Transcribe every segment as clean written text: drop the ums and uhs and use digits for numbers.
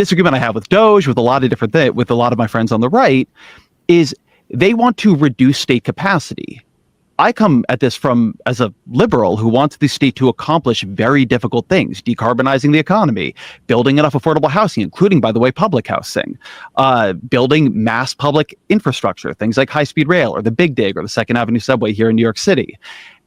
disagreement I have with Doge, with a lot of different things, with a lot of my friends on the right, is they want to reduce state capacity. I come at this from as a liberal who wants the state to accomplish very difficult things: decarbonizing the economy, building enough affordable housing, including, by the way, public housing, building mass public infrastructure, things like high-speed rail or the Big Dig or the Second Avenue subway here in New York City.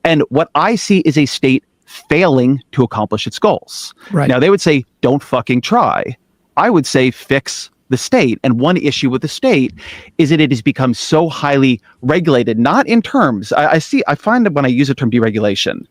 And what I see is a state failing to accomplish its goals. Right. Now, they would say, don't fucking try. I would say, fix the state. And one issue with the state is that it has become so highly regulated, not in terms, I find that when I use the term deregulation,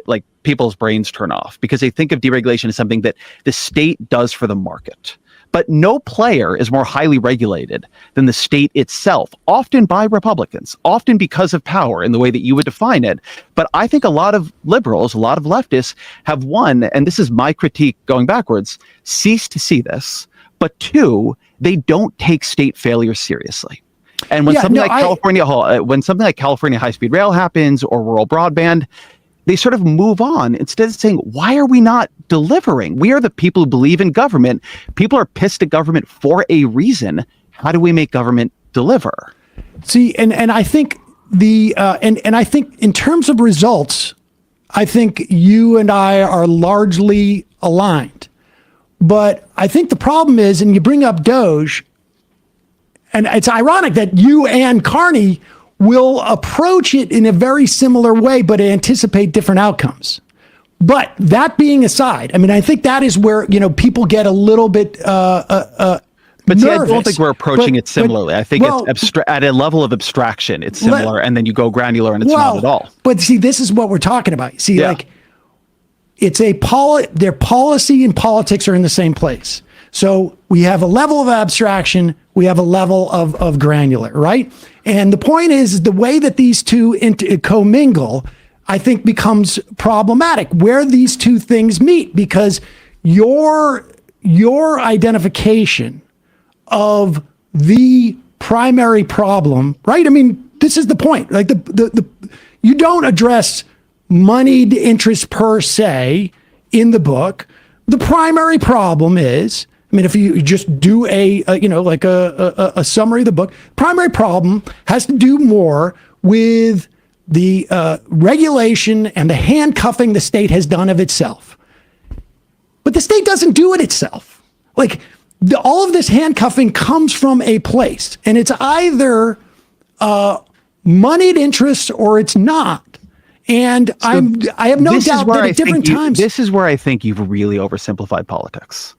like people's brains turn off because they think of deregulation as something that the state does for the market. But no player is more highly regulated than the state itself, often by Republicans, often because of power in the way that you would define it. But I think a lot of liberals, a lot of leftists have, one, and this is my critique going backwards, ceased to see this. But two, they don't take state failure seriously. And when something like California high-speed rail happens or rural broadband, they sort of move on instead of saying, why are we not delivering? We are the people who believe in government. People are pissed at government for a reason. How do we make government deliver? See, and I think and I think in terms of results, I think you and I are largely aligned. But I think the problem is, and you bring up Doge, and it's ironic that you and Carney will approach it in a very similar way, but anticipate different outcomes. But that being aside, I mean, I think that is where, people get a little bit But see, I don't think we're approaching it similarly. I think it's at a level of abstraction, it's similar, and then you go granular and it's not at all. But see, this is what we're talking about. See, like, it's their policy and politics are in the same place. So we have a level of abstraction, we have a level of granular, right? And the point is the way that these two commingle, I think, becomes problematic, where these two things meet, because your identification of the primary problem, right? I mean, this is the point. Like you don't address moneyed interest per se in the book. The primary problem is, I mean, if you just do a summary of the book, primary problem has to do more with the regulation and the handcuffing the state has done of itself. But the state doesn't do it itself. Like, all of this handcuffing comes from a place, and it's either moneyed interest or it's not. And I have no doubt that at different times. This is where I think you've really oversimplified politics.